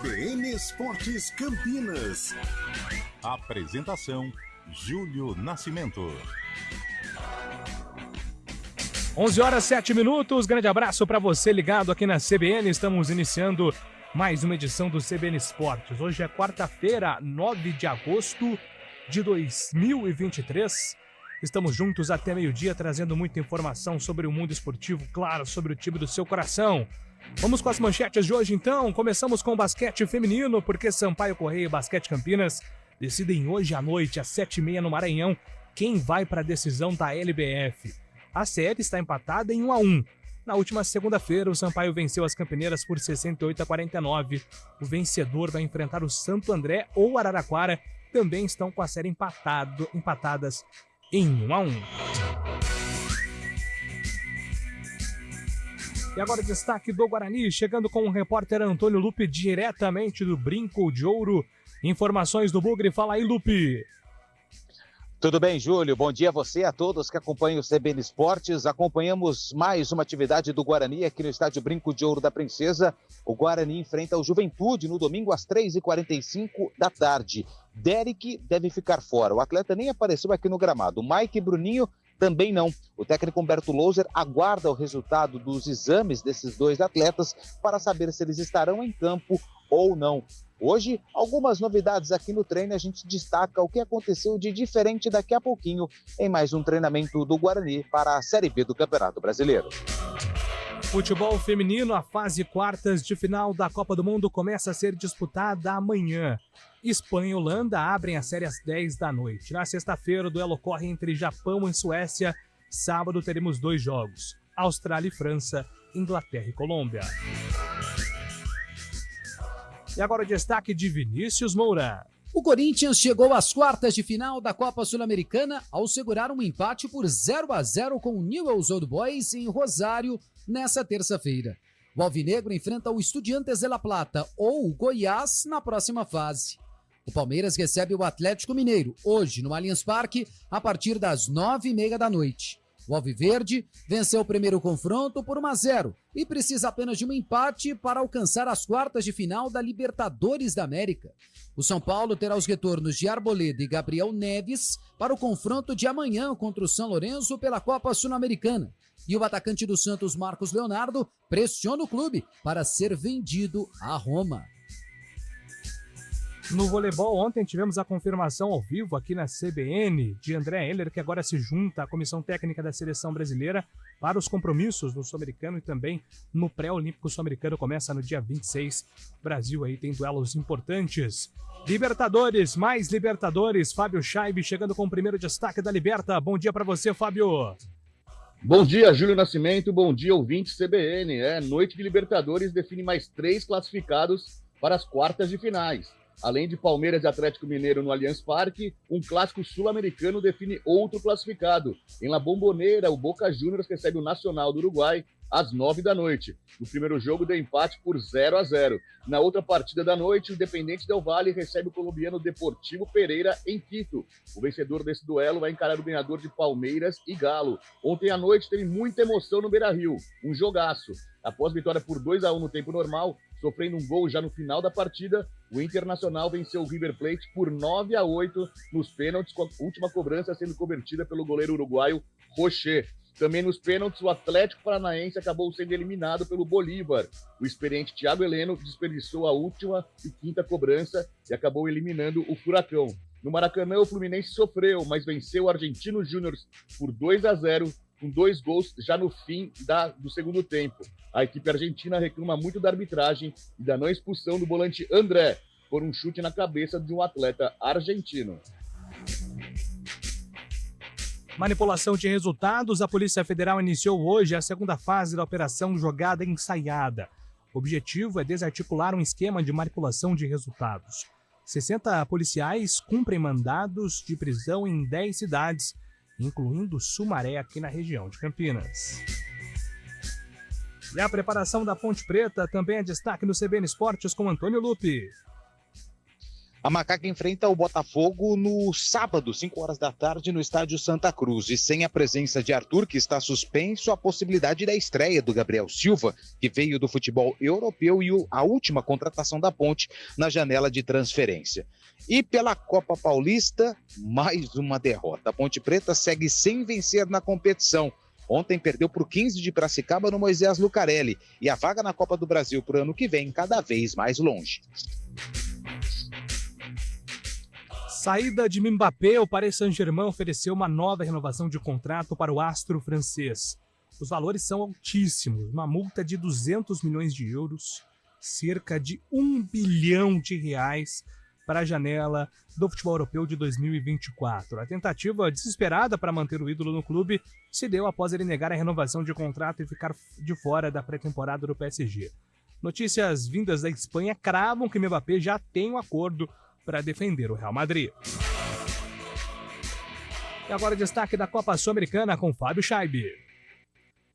CBN Esportes Campinas. Apresentação: Júlio Nascimento. 11h07. Grande abraço para você ligado aqui na CBN. Estamos iniciando mais uma edição do CBN Esportes. Hoje é quarta-feira, 9 de agosto de 2023. Estamos juntos até meio-dia, trazendo muita informação sobre o mundo esportivo, claro, sobre o time do seu coração. Vamos com as manchetes de hoje, então. Começamos com o basquete feminino, porque Sampaio Corrêa e Basquete Campinas decidem hoje à noite, às 7h30 no Maranhão, quem vai para a decisão da LBF. A série está empatada em 1-1. Na última segunda-feira, o Sampaio venceu as Campineiras por 68-49. O vencedor vai enfrentar o Santo André ou Araraquara, também estão com a série empatadas em 1-1. E agora o destaque do Guarani, chegando com o repórter Antônio Lupe, diretamente do Brinco de Ouro. Informações do Bugre, fala aí, Lupe. Tudo bem, Júlio? Bom dia a você e a todos que acompanham o CBN Esportes. Acompanhamos mais uma atividade do Guarani aqui no estádio Brinco de Ouro da Princesa. O Guarani enfrenta o Juventude no domingo às 3h45 da tarde. Derek deve ficar fora. O atleta nem apareceu aqui no gramado. Mike e Bruninho também não. O técnico Humberto Louser aguarda o resultado dos exames desses dois atletas para saber se eles estarão em campo ou não. Hoje, algumas novidades aqui no treino, a gente destaca o que aconteceu de diferente daqui a pouquinho em mais um treinamento do Guarani para a Série B do Campeonato Brasileiro. Futebol feminino, a fase quartas de final da Copa do Mundo começa a ser disputada amanhã. Espanha e Holanda abrem a série às 10 da noite. Na sexta-feira, o duelo ocorre entre Japão e Suécia. Sábado teremos 2 jogos: Austrália e França, Inglaterra e Colômbia. E agora o destaque de Vinícius Moura. O Corinthians chegou às quartas de final da Copa Sul-Americana ao segurar um empate por 0-0 com o Newell's Old Boys em Rosário nessa terça-feira. O Alvinegro enfrenta o Estudiantes de La Plata ou o Goiás na próxima fase. O Palmeiras recebe o Atlético Mineiro hoje no Allianz Parque a partir das 9h30 da noite. O Alviverde venceu o primeiro confronto por 1-0 e precisa apenas de um empate para alcançar as quartas de final da Libertadores da América. O São Paulo terá os retornos de Arboleda e Gabriel Neves para o confronto de amanhã contra o São Lourenço pela Copa Sul-Americana. E o atacante do Santos, Marcos Leonardo, pressiona o clube para ser vendido a Roma. No voleibol, ontem tivemos a confirmação ao vivo aqui na CBN de André Heller, que agora se junta à comissão técnica da seleção brasileira para os compromissos no Sul-Americano e também no pré-olímpico sul-americano. Começa no dia 26. O Brasil aí tem duelos importantes. Libertadores, mais Libertadores. Fábio Scheibe chegando com o primeiro destaque da Liberta. Bom dia para você, Fábio. Bom dia, Júlio Nascimento. Bom dia, ouvintes CBN. Noite de Libertadores define mais 3 classificados para as quartas de finais. Além de Palmeiras e Atlético Mineiro no Allianz Parque, um clássico sul-americano define outro classificado. Em La Bombonera, o Boca Juniors recebe o Nacional do Uruguai às 9 da noite. No primeiro jogo deu empate por 0-0. Na outra partida da noite, o Independente Del Valle recebe o colombiano Deportivo Pereira em Quito. O vencedor desse duelo vai encarar o ganhador de Palmeiras e Galo. Ontem à noite teve muita emoção no Beira-Rio, um jogaço. Após vitória por 2-1 no tempo normal, sofrendo um gol já no final da partida, o Internacional venceu o River Plate por 9-8 nos pênaltis, com a última cobrança sendo convertida pelo goleiro uruguaio Rocher. Também nos pênaltis, o Atlético Paranaense acabou sendo eliminado pelo Bolívar. O experiente Thiago Heleno desperdiçou a última e quinta cobrança e acabou eliminando o Furacão. No Maracanã, o Fluminense sofreu, mas venceu o Argentinos Júnior por 2-0, com 2 gols já no fim do segundo tempo. A equipe argentina reclama muito da arbitragem e da não expulsão do volante André, por um chute na cabeça de um atleta argentino. Manipulação de resultados. A Polícia Federal iniciou hoje a segunda fase da Operação Jogada Ensaiada. O objetivo é desarticular um esquema de manipulação de resultados. 60 policiais cumprem mandados de prisão em 10 cidades, incluindo Sumaré, aqui na região de Campinas. E a preparação da Ponte Preta também é destaque no CBN Esportes com Antônio Lupe. A Macaca enfrenta o Botafogo no sábado, 5 horas da tarde, no estádio Santa Cruz. E sem a presença de Arthur, que está suspenso, a possibilidade da estreia do Gabriel Silva, que veio do futebol europeu e a última contratação da Ponte na janela de transferência. E pela Copa Paulista, mais uma derrota. A Ponte Preta segue sem vencer na competição. Ontem perdeu para o 15 de Piracicaba no Moisés Lucarelli. E a vaga na Copa do Brasil para o ano que vem cada vez mais longe. Saída de Mbappé, o Paris Saint-Germain ofereceu uma nova renovação de contrato para o astro francês. Os valores são altíssimos, uma multa de 200 milhões de euros, cerca de 1 bilhão de reais para a janela do futebol europeu de 2024. A tentativa desesperada para manter o ídolo no clube se deu após ele negar a renovação de contrato e ficar de fora da pré-temporada do PSG. Notícias vindas da Espanha cravam que Mbappé já tem um acordo para defender o Real Madrid. E agora destaque da Copa Sul-Americana com Fábio Scheibe.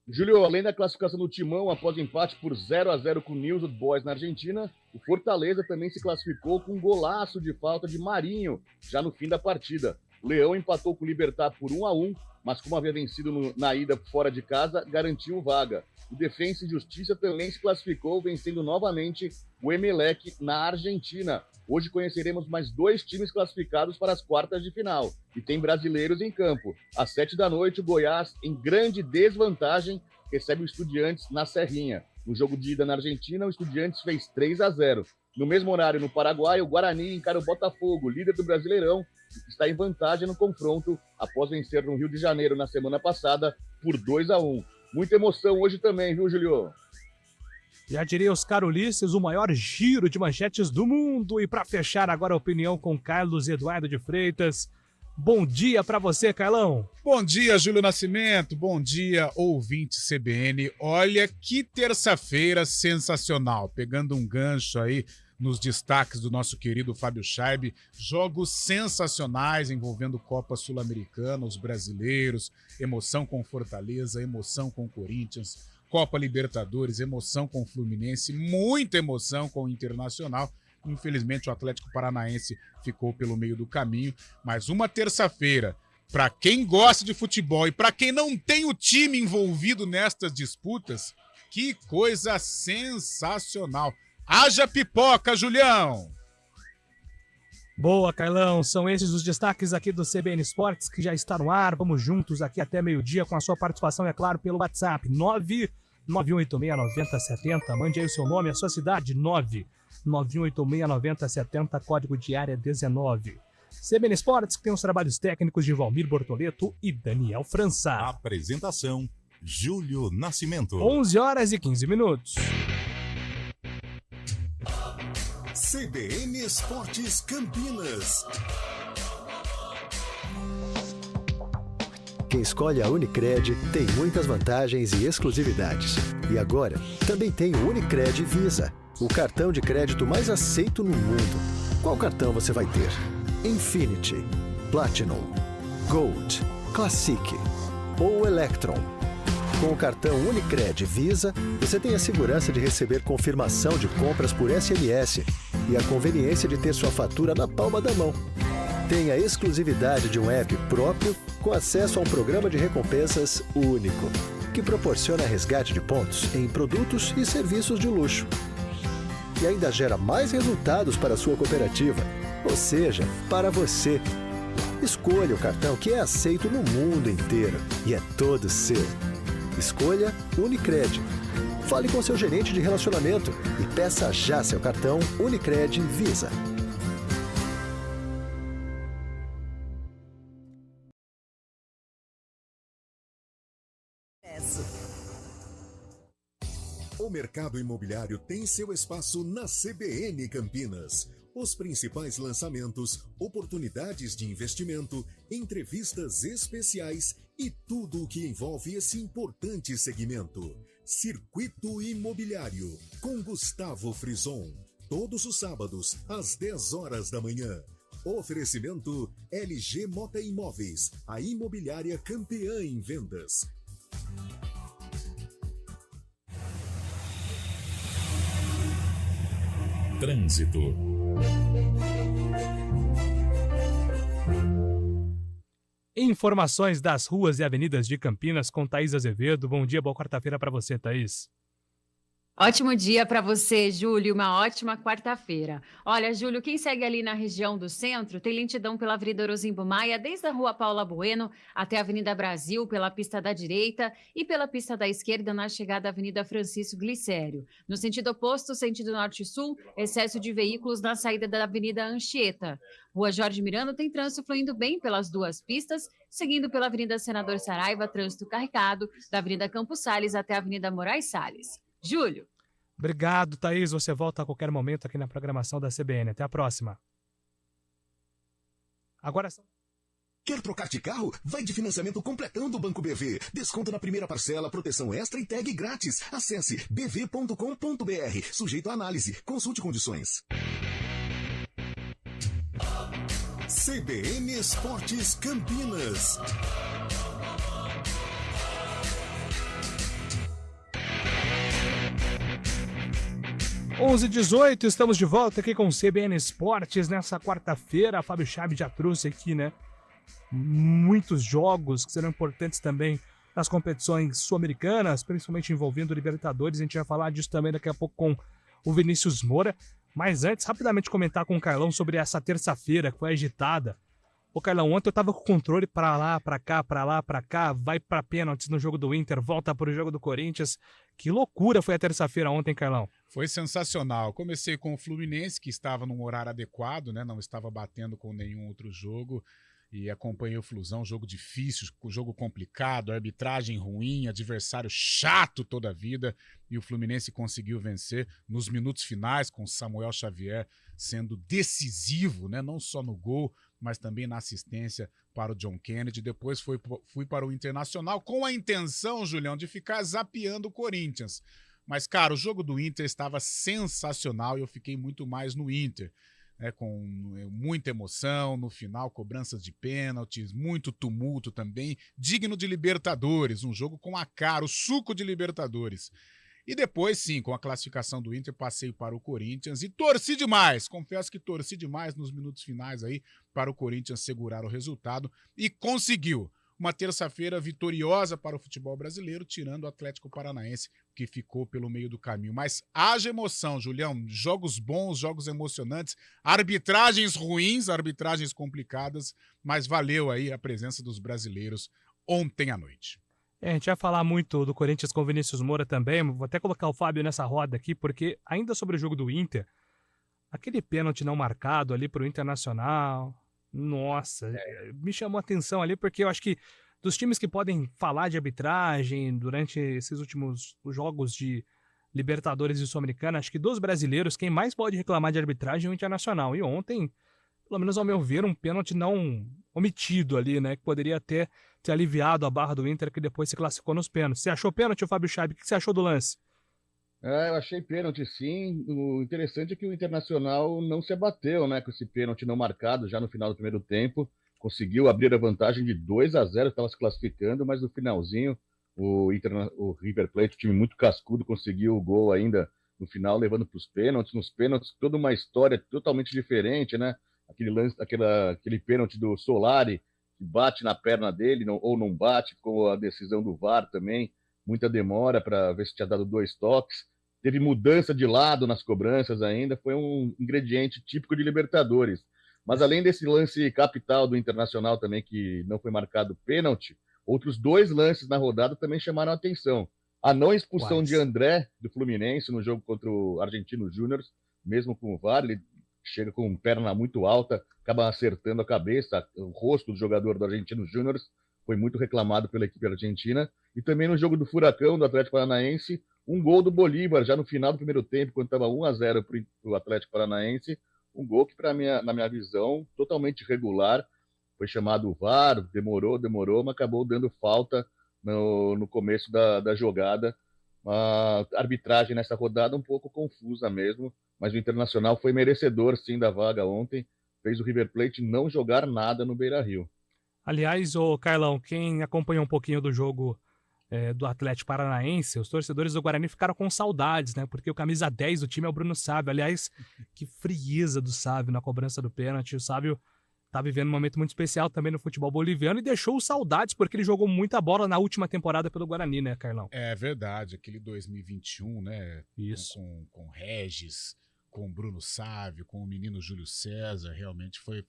Júlio, além da classificação do Timão após empate por 0-0 com o News Old Boys na Argentina, o Fortaleza também se classificou com um golaço de falta de Marinho, já no fim da partida. O Leão empatou com o Libertad por 1-1, mas como havia vencido na ida fora de casa, garantiu vaga. O Defensa e Justiça também se classificou, vencendo novamente o Emelec na Argentina. Hoje conheceremos mais 2 times classificados para as quartas de final. E tem brasileiros em campo. Às 7h, o Goiás, em grande desvantagem, recebe o Estudiantes na Serrinha. No jogo de ida na Argentina, o Estudiantes fez 3-0. No mesmo horário, no Paraguai, o Guarani encara o Botafogo, líder do Brasileirão, que está em vantagem no confronto após vencer no Rio de Janeiro na semana passada por 2-1. Muita emoção hoje também, viu, Julio? Já diria Oscar Ulisses, o maior giro de manchetes do mundo. E para fechar agora a opinião com Carlos Eduardo de Freitas. Bom dia para você, Carlão. Bom dia, Júlio Nascimento. Bom dia, ouvinte CBN. Olha que terça-feira sensacional. Pegando um gancho aí nos destaques do nosso querido Fábio Scheibe. Jogos sensacionais envolvendo Copa Sul-Americana, os brasileiros. Emoção com Fortaleza, emoção com Corinthians. Copa Libertadores, emoção com o Fluminense, muita emoção com o Internacional. Infelizmente o Atlético Paranaense ficou pelo meio do caminho, mas uma terça-feira, para quem gosta de futebol e para quem não tem o time envolvido nestas disputas, que coisa sensacional. Haja pipoca, Julião! Boa, Carlão. São esses os destaques aqui do CBN Esportes, que já está no ar. Vamos juntos aqui até meio-dia com a sua participação, é claro, pelo WhatsApp 991869070. Mande aí o seu nome, a sua cidade, 991869070, código de área 19. CBN Esportes, que tem os trabalhos técnicos de Valmir Bortoleto e Daniel França. Apresentação, Júlio Nascimento. 11h15. CBN Esportes Campinas. Quem escolhe a Unicred tem muitas vantagens e exclusividades. E agora, também tem o Unicred Visa, o cartão de crédito mais aceito no mundo. Qual cartão você vai ter? Infinity, Platinum, Gold, Classic ou Electron? Com o cartão Unicred Visa, você tem a segurança de receber confirmação de compras por SMS e a conveniência de ter sua fatura na palma da mão. Tem a exclusividade de um app próprio com acesso a um programa de recompensas único, que proporciona resgate de pontos em produtos e serviços de luxo. E ainda gera mais resultados para a sua cooperativa, ou seja, para você. Escolha o cartão que é aceito no mundo inteiro e é todo seu. Escolha Unicred. Fale com seu gerente de relacionamento e peça já seu cartão Unicred Visa. O mercado imobiliário tem seu espaço na CBN Campinas. Os principais lançamentos, oportunidades de investimento, entrevistas especiais e tudo o que envolve esse importante segmento. Circuito Imobiliário, com Gustavo Frison. Todos os sábados, às 10 horas da manhã. Oferecimento LG Mota Imóveis, a imobiliária campeã em vendas. Trânsito. Informações das ruas e avenidas de Campinas com Thaís Azevedo. Bom dia, boa quarta-feira para você, Thaís. Ótimo dia para você, Júlio, uma ótima quarta-feira. Olha, Júlio, quem segue ali na região do centro tem lentidão pela Avenida Orozimbo Maia, desde a Rua Paula Bueno até a Avenida Brasil, pela pista da direita e pela pista da esquerda na chegada à Avenida Francisco Glicério. No sentido oposto, sentido norte-sul, excesso de veículos na saída da Avenida Anchieta. Rua Jorge Miranda tem trânsito fluindo bem pelas duas pistas, seguindo pela Avenida Senador Saraiva, trânsito carregado, da Avenida Campos Sales até a Avenida Moraes Salles. Júlio. Obrigado, Thaís. Você volta a qualquer momento aqui na programação da CBN. Até a próxima. Agora são... Quer trocar de carro? Vai de financiamento completão do Banco BV. Desconto na primeira parcela, proteção extra e tag grátis. Acesse bv.com.br. Sujeito à análise. Consulte condições. CBN Esportes Campinas. 11h18, estamos de volta aqui com o CBN Esportes nessa quarta-feira. A Fábio Chaves já trouxe aqui, né, muitos jogos que serão importantes também nas competições sul-americanas, principalmente envolvendo o Libertadores. A gente vai falar disso também daqui a pouco com o Vinícius Moura. Mas antes, rapidamente comentar com o Carlão sobre essa terça-feira que foi agitada. Ô Carlão, ontem eu tava com o controle pra lá, pra cá, vai pra pênaltis no jogo do Inter, volta pro jogo do Corinthians. Que loucura foi a terça-feira ontem, Carlão. Foi sensacional. Comecei com o Fluminense, que estava num horário adequado, né? Não estava batendo com nenhum outro jogo. E acompanhei o Flusão, jogo difícil, jogo complicado, arbitragem ruim, adversário chato toda a vida. E o Fluminense conseguiu vencer nos minutos finais, com Samuel Xavier sendo decisivo, né? Não só no gol, mas também na assistência para o John Kennedy. Depois fui para o Internacional com a intenção, Julião, de ficar zapeando o Corinthians. Mas, cara, o jogo do Inter estava sensacional e eu fiquei muito mais no Inter. Com muita emoção, no final cobranças de pênaltis, muito tumulto também, digno de Libertadores, um jogo com a cara, o suco de Libertadores. E depois, sim, com a classificação do Inter, passei para o Corinthians e torci demais, confesso que torci demais nos minutos finais aí para o Corinthians segurar o resultado e conseguiu. Uma terça-feira vitoriosa para o futebol brasileiro, tirando o Atlético Paranaense, que ficou pelo meio do caminho. Mas haja emoção, Julião. Jogos bons, jogos emocionantes, arbitragens ruins, arbitragens complicadas, mas valeu aí a presença dos brasileiros ontem à noite. A gente vai falar muito do Corinthians com o Vinícius Moura também. Vou até colocar o Fábio nessa roda aqui, porque ainda sobre o jogo do Inter, aquele pênalti não marcado ali pro Internacional... Nossa, me chamou a atenção ali, porque eu acho que dos times que podem falar de arbitragem durante esses últimos jogos de Libertadores e Sul-Americana, acho que dos brasileiros, quem mais pode reclamar de arbitragem é o Internacional. E ontem, pelo menos ao meu ver, um pênalti não omitido ali, né? Que poderia até ter aliviado a barra do Inter, que depois se classificou nos pênaltis. Você achou pênalti, Fábio Chaves? O que você achou do lance? Eu achei pênalti, sim. O interessante é que o Internacional não se abateu, né, com esse pênalti não marcado já no final do primeiro tempo. Conseguiu abrir a vantagem de 2-0, estava se classificando, mas no finalzinho o River Plate, time muito cascudo, conseguiu o gol ainda no final, levando para os pênaltis. Nos pênaltis, toda uma história totalmente diferente, né? Aquele pênalti do Solari, que bate na perna dele, ou não bate, com a decisão do VAR também. Muita demora para ver se tinha dado 2 toques. Teve mudança de lado nas cobranças ainda, foi um ingrediente típico de Libertadores. Mas além desse lance capital do Internacional também, que não foi marcado pênalti, outros 2 lances na rodada também chamaram a atenção. A não expulsão de André, do Fluminense, no jogo contra o Argentino Júnior, mesmo com o VAR, ele chega com perna muito alta, acaba acertando a cabeça, o rosto do jogador do Argentino Júnior, foi muito reclamado pela equipe argentina. E também no jogo do Furacão, do Atlético Paranaense, um gol do Bolívar, já no final do primeiro tempo, quando estava 1-0 para o Atlético Paranaense, um gol que, na minha visão, totalmente irregular, foi chamado o VAR, demorou, mas acabou dando falta no começo da jogada. A arbitragem nessa rodada um pouco confusa mesmo, mas o Internacional foi merecedor, sim, da vaga ontem, fez o River Plate não jogar nada no Beira-Rio. Aliás, Carlão, quem acompanhou um pouquinho do jogo do Atlético Paranaense, os torcedores do Guarani ficaram com saudades, né? Porque o camisa 10 do time é o Bruno Sávio. Aliás, que frieza do Sávio na cobrança do pênalti. O Sávio tá vivendo um momento muito especial também no futebol boliviano e deixou saudades porque ele jogou muita bola na última temporada pelo Guarani, né, Carlão? É verdade, aquele 2021, né? Isso. Com Regis, com o Bruno Sávio, com o menino Júlio César, realmente foi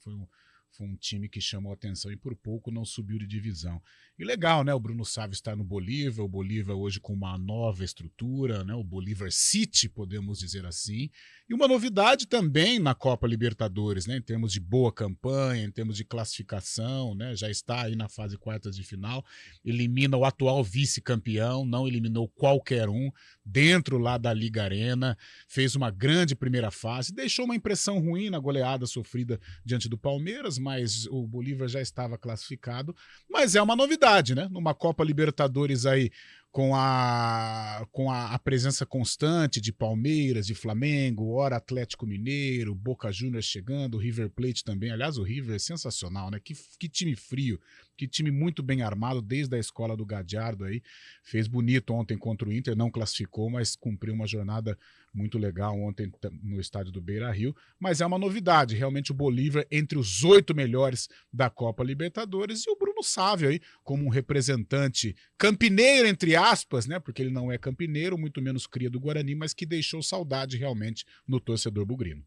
um time que chamou atenção e por pouco não subiu de divisão. E legal, né? O Bruno Sávio está no Bolívar, o Bolívar hoje com uma nova estrutura, né? O Bolívar City, podemos dizer assim. E uma novidade também na Copa Libertadores, né? Em termos de boa campanha, em termos de classificação, né? Já está aí na fase quartas de final, elimina o atual vice-campeão, não eliminou qualquer um, dentro lá da Liga Arena, fez uma grande primeira fase, deixou uma impressão ruim na goleada sofrida diante do Palmeiras, mas o Bolívar já estava classificado, mas é uma novidade, né? Numa Copa Libertadores aí com a presença constante de Palmeiras, de Flamengo, ora Atlético Mineiro, Boca Juniors chegando, o River Plate também. Aliás, o River é sensacional, né? Que time frio, que time muito bem armado, desde a escola do Gadiardo aí. Fez bonito ontem contra o Inter, não classificou, mas cumpriu uma jornada muito legal ontem no estádio do Beira-Rio. Mas é uma novidade, realmente o Bolívar entre os 8 melhores da Copa Libertadores e o Bruno Sávio aí como um representante campineiro, entre aspas, né? Porque ele não é campineiro, muito menos cria do Guarani, mas que deixou saudade realmente no torcedor bugrino.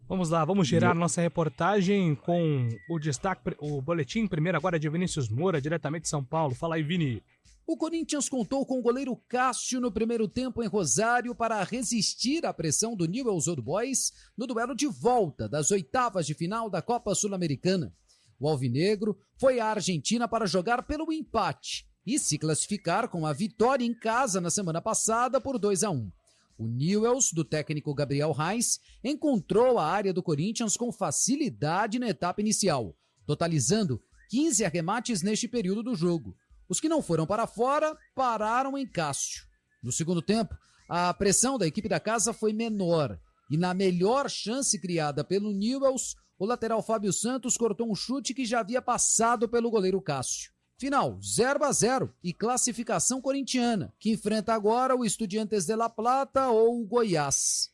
Vamos lá, vamos girar nossa reportagem com o destaque, o boletim primeiro agora de Vinícius Moura, diretamente de São Paulo. Fala aí, Vini. O Corinthians contou com o goleiro Cássio no primeiro tempo em Rosário para resistir à pressão do Newell's Old Boys no duelo de volta das oitavas de final da Copa Sul-Americana. O alvinegro foi à Argentina para jogar pelo empate e se classificar com a vitória em casa na semana passada por 2-1. O Newell's, do técnico Gabriel Reis, encontrou a área do Corinthians com facilidade na etapa inicial, totalizando 15 arremates neste período do jogo. Os que não foram para fora pararam em Cássio. No segundo tempo, a pressão da equipe da casa foi menor e na melhor chance criada pelo Newell's, o lateral Fábio Santos cortou um chute que já havia passado pelo goleiro Cássio. Final 0-0 e classificação corintiana, que enfrenta agora o Estudiantes de La Plata ou o Goiás.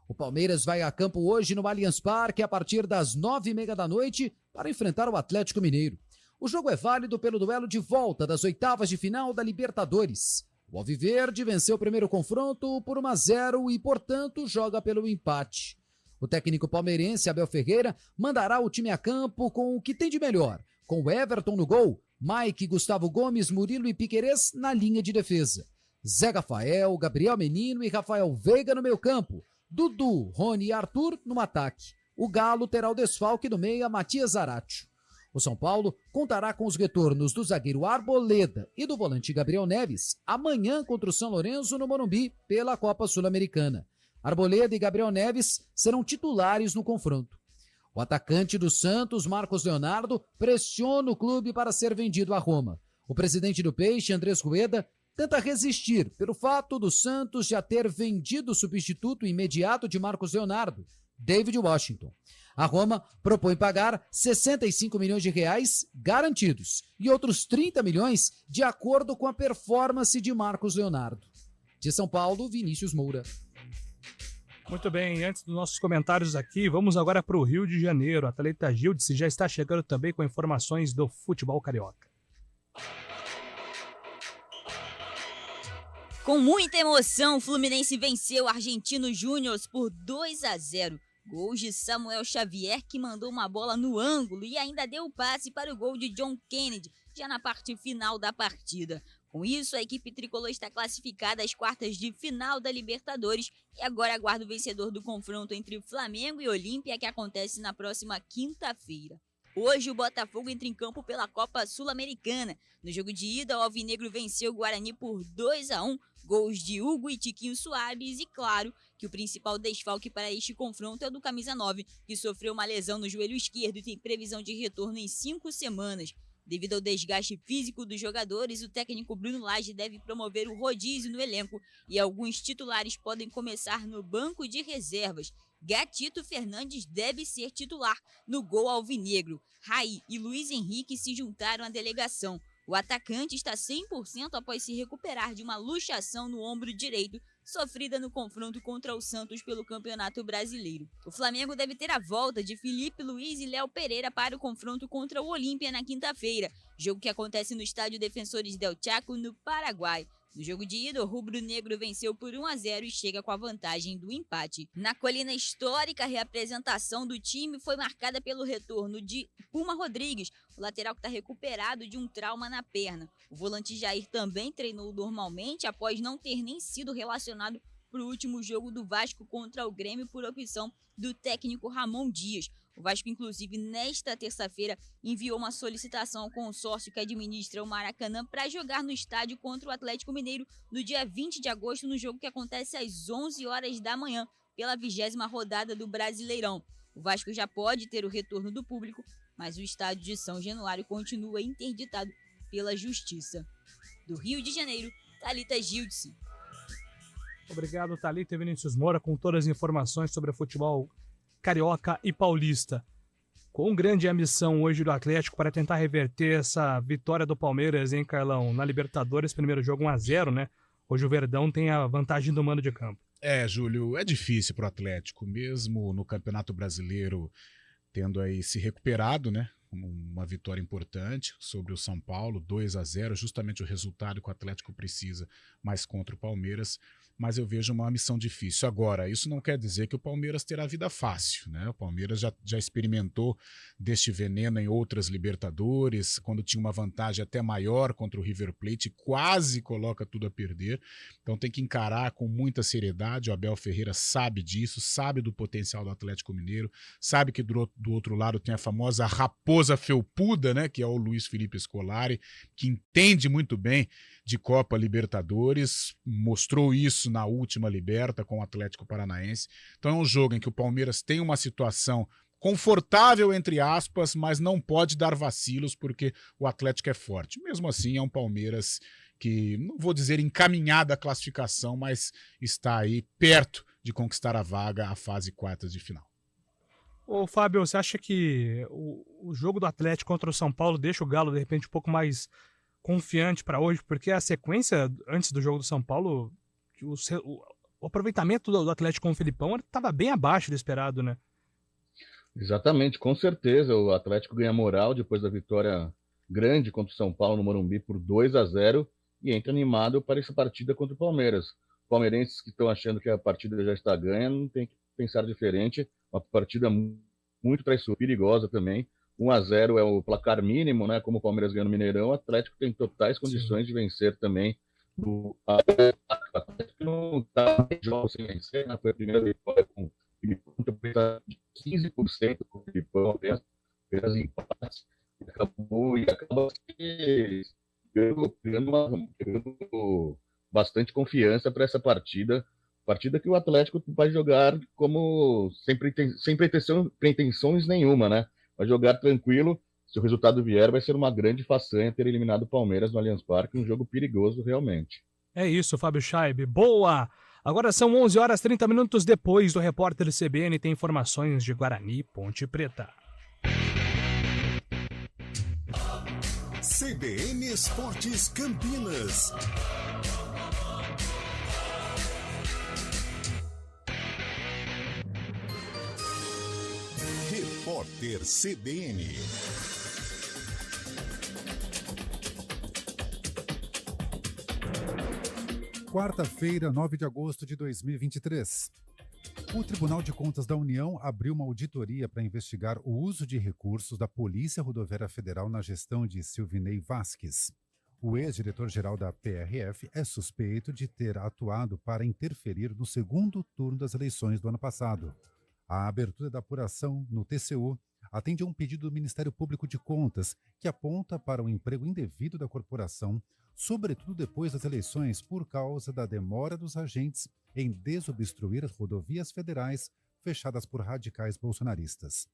O Palmeiras vai a campo hoje no Allianz Parque a partir das 9h30 da noite para enfrentar o Atlético Mineiro. O jogo é válido pelo duelo de volta das oitavas de final da Libertadores. O Alviverde venceu o primeiro confronto por 1-0 e, portanto, joga pelo empate. O técnico palmeirense Abel Ferreira mandará o time a campo com o que tem de melhor, com o Everton no gol, Mike, Gustavo Gomes, Murilo e Piquerez na linha de defesa. Zé Rafael, Gabriel Menino e Rafael Veiga no meio campo. Dudu, Rony e Arthur no ataque. O Galo terá o desfalque do meia Matias Zaratio. O São Paulo contará com os retornos do zagueiro Arboleda e do volante Gabriel Neves amanhã contra o São Lourenço no Morumbi pela Copa Sul-Americana. Arboleda e Gabriel Neves serão titulares no confronto. O atacante do Santos, Marcos Leonardo, pressiona o clube para ser vendido a Roma. O presidente do Peixe, Andrés Rueda, tenta resistir pelo fato do Santos já ter vendido o substituto imediato de Marcos Leonardo, David Washington. A Roma propõe pagar 65 milhões de reais garantidos e outros 30 milhões de acordo com a performance de Marcos Leonardo. De São Paulo, Vinícius Moura. Muito bem, antes dos nossos comentários aqui, vamos agora para o Rio de Janeiro. A atleta Gildice já está chegando também com informações do futebol carioca. Com muita emoção, o Fluminense venceu o Argentino Júnior por 2-0. Gols de Samuel Xavier, que mandou uma bola no ângulo e ainda deu o passe para o gol de John Kennedy, já na parte final da partida. Com isso, a equipe tricolor está classificada às quartas de final da Libertadores e agora aguarda o vencedor do confronto entre Flamengo e Olímpia, que acontece na próxima quinta-feira. Hoje, o Botafogo entra em campo pela Copa Sul-Americana. No jogo de ida, o Alvinegro venceu o Guarani por 2-1, gols de Hugo e Tiquinho Soares, e claro que o principal desfalque para este confronto é o do camisa 9, que sofreu uma lesão no joelho esquerdo e tem previsão de retorno em 5 semanas. Devido ao desgaste físico dos jogadores, o técnico Bruno Lage deve promover o rodízio no elenco e alguns titulares podem começar no banco de reservas. Gatito Fernandes deve ser titular no gol alvinegro. Raí e Luiz Henrique se juntaram à delegação. O atacante está 100% após se recuperar de uma luxação no ombro direito sofrida no confronto contra o Santos pelo Campeonato Brasileiro. O Flamengo deve ter a volta de Felipe Luiz e Léo Pereira para o confronto contra o Olímpia na quinta-feira, jogo que acontece no estádio Defensores del Chaco, no Paraguai. No jogo de ida, o rubro-negro venceu por 1-0 e chega com a vantagem do empate. Na colina histórica, a reapresentação do time foi marcada pelo retorno de Puma Rodrigues, o lateral que está recuperado de um trauma na perna. O volante Jair também treinou normalmente após não ter nem sido relacionado para o último jogo do Vasco contra o Grêmio por opção do técnico Ramon Dias. O Vasco, inclusive, nesta terça-feira, enviou uma solicitação ao consórcio que administra o Maracanã para jogar no estádio contra o Atlético Mineiro no dia 20 de agosto, no jogo que acontece às 11 horas da manhã, pela 20ª rodada do Brasileirão. O Vasco já pode ter o retorno do público, mas o estádio de São Januário continua interditado pela Justiça. Do Rio de Janeiro, Thalita Gildice. Obrigado, Thalita e Vinícius Moura, com todas as informações sobre o futebol carioca e paulista. Quão grande é a missão hoje do Atlético para tentar reverter essa vitória do Palmeiras, hein, Carlão? Na Libertadores, primeiro jogo 1-0, né? Hoje o Verdão tem a vantagem do mando de campo. Júlio, é difícil pro Atlético, mesmo no Campeonato Brasileiro tendo aí se recuperado, né? Uma vitória importante sobre o São Paulo, 2-0, justamente o resultado que o Atlético precisa, mas contra o Palmeiras. Mas eu vejo uma missão difícil. Agora, isso não quer dizer que o Palmeiras terá vida fácil, né? O Palmeiras já experimentou deste veneno em outras Libertadores, quando tinha uma vantagem até maior contra o River Plate, quase coloca tudo a perder. Então tem que encarar com muita seriedade. O Abel Ferreira sabe disso, sabe do potencial do Atlético Mineiro, sabe que do outro lado tem a famosa raposa felpuda, né? Que é o Luiz Felipe Scolari, que entende muito bem de Copa Libertadores, mostrou isso na última Liberta com o Atlético Paranaense. Então é um jogo em que o Palmeiras tem uma situação confortável, entre aspas, mas não pode dar vacilos porque o Atlético é forte. Mesmo assim, é um Palmeiras que, não vou dizer encaminhado à classificação, mas está aí perto de conquistar a vaga à fase quartas de final. Ô Fábio, você acha que o jogo do Atlético contra o São Paulo deixa o Galo, de repente, um pouco mais confiante para hoje? Porque a sequência antes do jogo do São Paulo, o aproveitamento do Atlético com o Filipão estava bem abaixo do esperado, né? Exatamente, com certeza. O Atlético ganha moral depois da vitória grande contra o São Paulo no Morumbi por 2-0 e entra animado para essa partida contra o Palmeiras. Os palmeirenses que estão achando que a partida já está ganha não tem que pensar diferente. Uma partida muito traiçoeira, perigosa também. 1-0 é o placar mínimo, né? Como o Palmeiras ganhou no Mineirão, o Atlético tem totais condições de vencer também. O Atlético não está em jogos sem vencer, né? Foi a primeira vitória com o Filipão, então de 15% com o Filipão, apenas empates, e acaba pegando bastante confiança para essa partida que o Atlético vai jogar como sem pretensões nenhuma, né? Vai jogar tranquilo. Se o resultado vier, vai ser uma grande façanha ter eliminado o Palmeiras no Allianz Parque, um jogo perigoso realmente. É isso, Fábio Scheib. Boa! Agora são 11h30 depois do repórter CBN tem informações de Guarani, Ponte Preta. CBN Esportes Campinas. Repórter CBN. Quarta-feira, 9 de agosto de 2023. O Tribunal de Contas da União abriu uma auditoria para investigar o uso de recursos da Polícia Rodoviária Federal na gestão de Silvinei Vasquez. O ex-diretor-geral da PRF é suspeito de ter atuado para interferir no segundo turno das eleições do ano passado. A abertura da apuração no TCU atende a um pedido do Ministério Público de Contas, que aponta para o emprego indevido da corporação, sobretudo depois das eleições, por causa da demora dos agentes em desobstruir as rodovias federais fechadas por radicais bolsonaristas.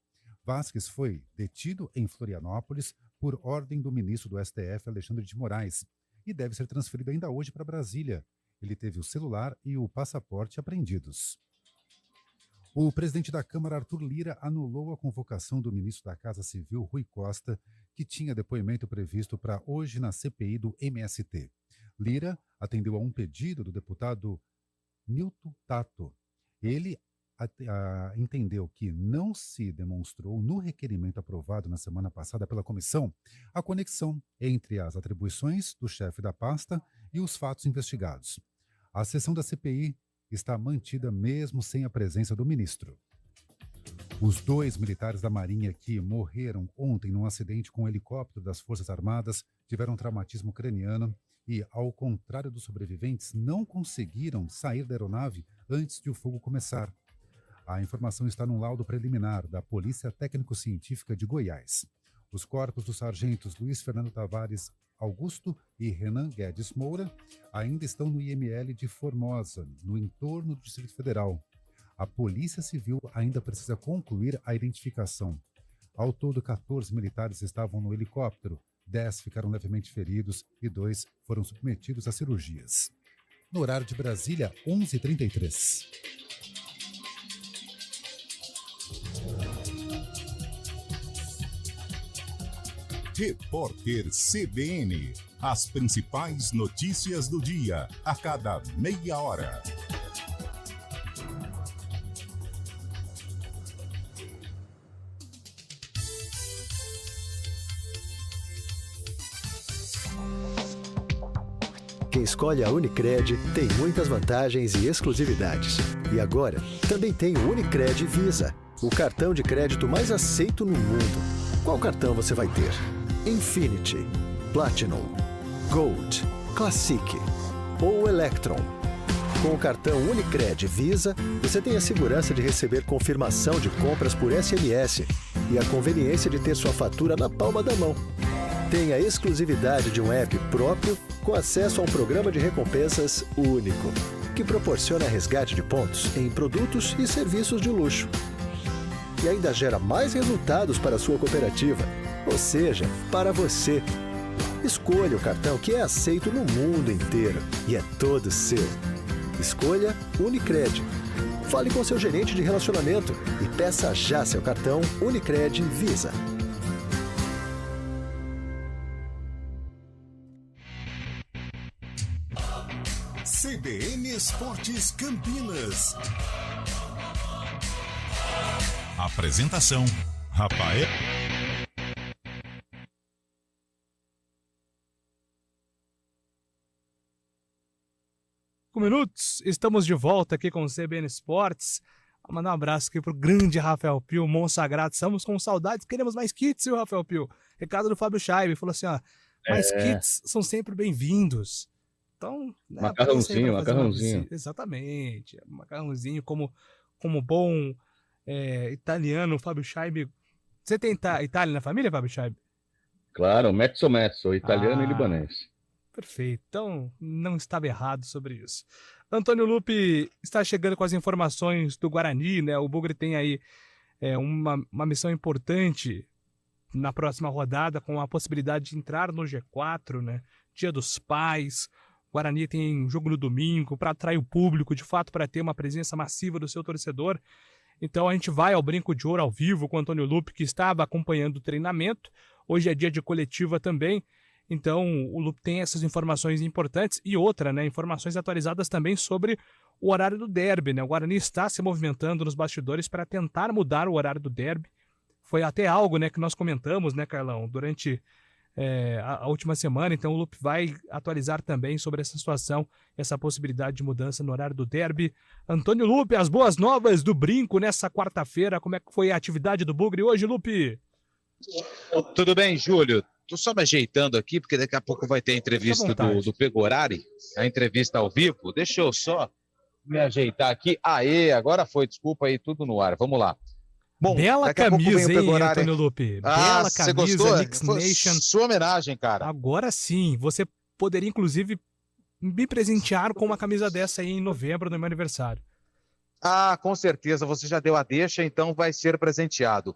Vasquez foi detido em Florianópolis por ordem do ministro do STF, Alexandre de Moraes, e deve ser transferido ainda hoje para Brasília. Ele teve o celular e o passaporte apreendidos. O presidente da Câmara, Arthur Lira, anulou a convocação do ministro da Casa Civil, Rui Costa, que tinha depoimento previsto para hoje na CPI do MST. Lira atendeu a um pedido do deputado Nilton Tato. Ele entendeu que não se demonstrou no requerimento aprovado na semana passada pela comissão a conexão entre as atribuições do chefe da pasta e os fatos investigados. A sessão da CPI está mantida mesmo sem a presença do ministro. Os 2 militares da Marinha que morreram ontem num acidente com um helicóptero das Forças Armadas tiveram traumatismo craniano e, ao contrário dos sobreviventes, não conseguiram sair da aeronave antes de o fogo começar. A informação está num laudo preliminar da Polícia Técnico-Científica de Goiás. Os corpos dos sargentos Luiz Fernando Tavares Augusto e Renan Guedes Moura ainda estão no IML de Formosa, no entorno do Distrito Federal. A Polícia Civil ainda precisa concluir a identificação. Ao todo, 14 militares estavam no helicóptero, 10 ficaram levemente feridos e 2 foram submetidos a cirurgias. No horário de Brasília, 11h33. Repórter CBN. As principais notícias do dia, a cada meia hora. Quem escolhe a Unicred tem muitas vantagens e exclusividades. E agora, também tem o Unicred Visa, o cartão de crédito mais aceito no mundo. Qual cartão você vai ter? Infinity, Platinum, Gold, Classic ou Electron. Com o cartão Unicred Visa, você tem a segurança de receber confirmação de compras por SMS e a conveniência de ter sua fatura na palma da mão. Tem a exclusividade de um app próprio com acesso a um programa de recompensas único, que proporciona resgate de pontos em produtos e serviços de luxo. E ainda gera mais resultados para a sua cooperativa, ou seja, para você. Escolha o cartão que é aceito no mundo inteiro e é todo seu. Escolha Unicred. Fale com seu gerente de relacionamento e peça já seu cartão Unicred Visa. CBN Esportes Campinas. Apresentação: Rafael. Minutos, estamos de volta aqui com o CBN Esportes. Vou mandar um abraço aqui pro grande Rafael Pio, Monsagrado. Estamos com saudades, queremos mais kits, viu, Rafael Pio? Recado do Fábio Scheibe, falou assim, ó, mais kits são sempre bem-vindos. Então, né, macarrãozinho. Exatamente, macarrãozinho como bom italiano, Fábio Scheibe. Você tem Itália na família, Fábio Scheibe? Claro, mezzo, italiano e libanês. Perfeito, então não estava errado sobre isso. Antônio Lupi está chegando com as informações do Guarani, né? O Bugre tem aí uma missão importante na próxima rodada, com a possibilidade de entrar no G4, né? Dia dos Pais. O Guarani tem jogo no domingo para atrair o público, de fato, para ter uma presença massiva do seu torcedor. Então a gente vai ao Brinco de Ouro ao vivo com o Antônio Lupi, que estava acompanhando o treinamento. Hoje é dia de coletiva também. Então, o Lupe tem essas informações importantes e outra, né, informações atualizadas também sobre o horário do derby, né? O Guarani está se movimentando nos bastidores para tentar mudar o horário do derby. Foi até algo, né, que nós comentamos, né, Carlão, durante a última semana. Então, o Lupe vai atualizar também sobre essa situação, essa possibilidade de mudança no horário do derby. Antônio Lupe, as boas novas do Brinco nessa quarta-feira. Como é que foi a atividade do Bugre hoje, Lupe? Tudo bem, Júlio? Estou só me ajeitando aqui, porque daqui a pouco vai ter a entrevista do Pegorari, a entrevista ao vivo. Deixa eu só me ajeitar aqui. Aê, agora foi, desculpa aí, tudo no ar. Vamos lá. Bom, bela camisa, hein, Antônio Lupe? Bela camisa, você gostou? Knicks Nation. Sua homenagem, cara. Agora sim, você poderia, inclusive, me presentear com uma camisa dessa aí em novembro, no meu aniversário. Ah, com certeza, você já deu a deixa, então vai ser presenteado.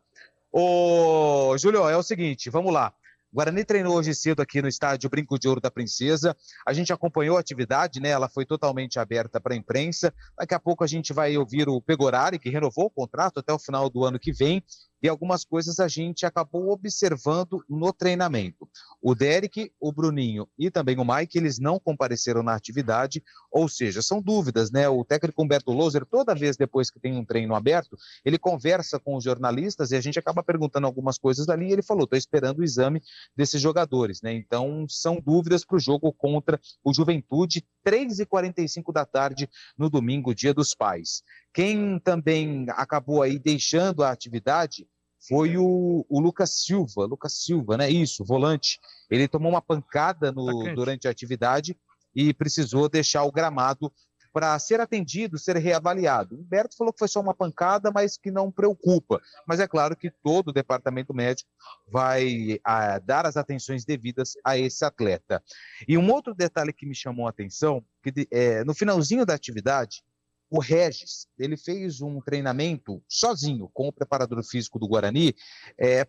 Ô, Júlio, é o seguinte, vamos lá. Guarani treinou hoje cedo aqui no estádio Brinco de Ouro da Princesa. A gente acompanhou a atividade, né? Ela foi totalmente aberta para a imprensa. Daqui a pouco a gente vai ouvir o Pegorari, que renovou o contrato até o final do ano que vem. e algumas coisas a gente acabou observando no treinamento. O Derek, o Bruninho e também o Mike, eles não compareceram na atividade, ou seja, são dúvidas, né? O técnico Humberto Loser, toda vez depois que tem um treino aberto, ele conversa com os jornalistas e a gente acaba perguntando algumas coisas ali e ele falou, estou esperando o exame desses jogadores, né? Então, são dúvidas para o jogo contra o Juventude, 3h45 da tarde, no domingo, Dia dos Pais. Quem também acabou aí deixando a atividade foi o Lucas Silva, né? Isso, volante. Ele tomou uma pancada durante a atividade e precisou deixar o gramado para ser atendido, ser reavaliado. O Humberto falou que foi só uma pancada, mas que não preocupa. Mas é claro que todo o departamento médico vai dar as atenções devidas a esse atleta. E um outro detalhe que me chamou a atenção, que no finalzinho da atividade, o Regis, ele fez um treinamento sozinho com o preparador físico do Guarani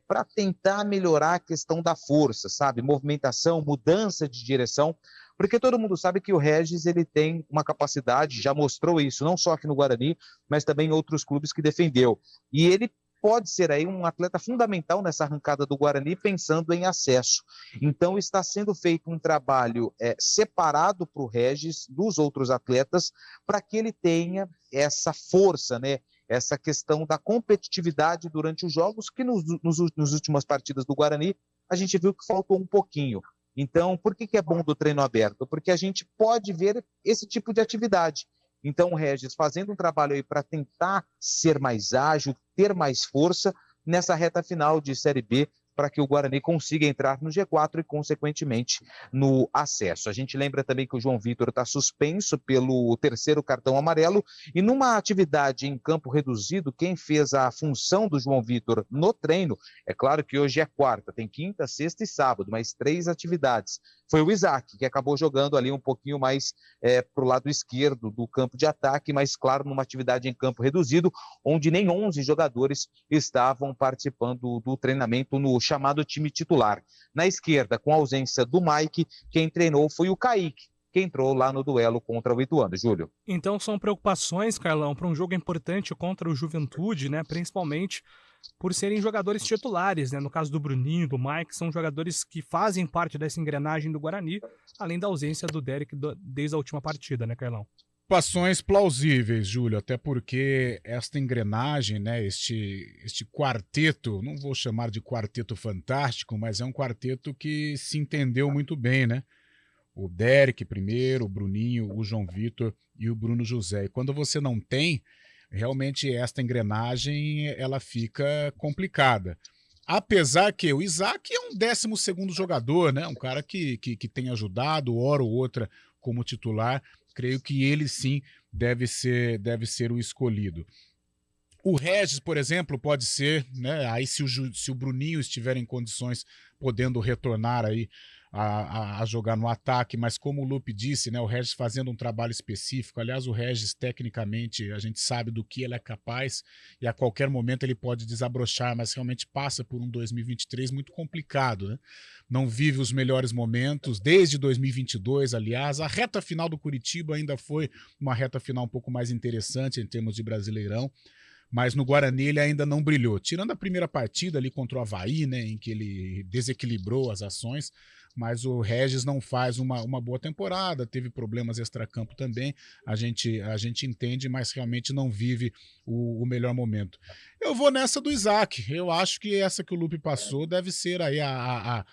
para tentar melhorar a questão da força, sabe? Movimentação, mudança de direção, porque todo mundo sabe que o Regis ele tem uma capacidade, já mostrou isso, não só aqui no Guarani, mas também em outros clubes que defendeu. E ele pode ser aí um atleta fundamental nessa arrancada do Guarani, pensando em acesso. Então está sendo feito um trabalho separado para o Regis dos outros atletas, para que ele tenha essa força, né? Essa questão da competitividade durante os jogos, que nos últimas partidas do Guarani a gente viu que faltou um pouquinho. Então, por que é bom do treino aberto? Porque a gente pode ver esse tipo de atividade. Então, o Regis fazendo um trabalho aí para tentar ser mais ágil, ter mais força nessa reta final de Série B, para que o Guarani consiga entrar no G4 e, consequentemente, no acesso. A gente lembra também que o João Vitor está suspenso pelo 3º cartão amarelo e numa atividade em campo reduzido, quem fez a função do João Vitor no treino, é claro que hoje é quarta, tem quinta, sexta e sábado, mas 3 atividades. Foi o Isaac, que acabou jogando ali um pouquinho mais para o lado esquerdo do campo de ataque, mas claro, numa atividade em campo reduzido, onde nem 11 jogadores estavam participando do treinamento no chamado time titular. Na esquerda, com a ausência do Mike, quem treinou foi o Kaique, que entrou lá no duelo contra o Ituano, Júlio. Então são preocupações, Carlão, para um jogo importante contra o Juventude, né? Principalmente por serem jogadores titulares, né? No caso do Bruninho, do Mike, são jogadores que fazem parte dessa engrenagem do Guarani, além da ausência do Derek desde a última partida, né, Carlão? Preocupações plausíveis, Júlio, até porque esta engrenagem, né, este quarteto, não vou chamar de quarteto fantástico, mas é um quarteto que se entendeu muito bem, né? O Derek primeiro, o Bruninho, o João Vitor e o Bruno José. E quando você não tem, realmente esta engrenagem ela fica complicada. Apesar que o Isaac é um 12º jogador, né? Um cara que tem ajudado, hora ou outra, como titular. Creio que ele sim deve ser o escolhido. O Regis, por exemplo, pode ser, né? Aí se o Bruninho estiver em condições, podendo retornar aí a jogar no ataque, mas como o Lupe disse, né, o Regis fazendo um trabalho específico. Aliás, o Regis, tecnicamente, a gente sabe do que ele é capaz e a qualquer momento ele pode desabrochar, mas realmente passa por um 2023 muito complicado, né? Não vive os melhores momentos, desde 2022, aliás. A reta final do Curitiba ainda foi uma reta final um pouco mais interessante em termos de Brasileirão, mas no Guarani ele ainda não brilhou. Tirando a primeira partida ali contra o Avaí, né, em que ele desequilibrou as ações, mas o Regis não faz uma boa temporada, teve problemas extracampo também, a gente entende, mas realmente não vive o melhor momento. Eu vou nessa do Isaac, eu acho que essa que o Lupe passou deve ser aí a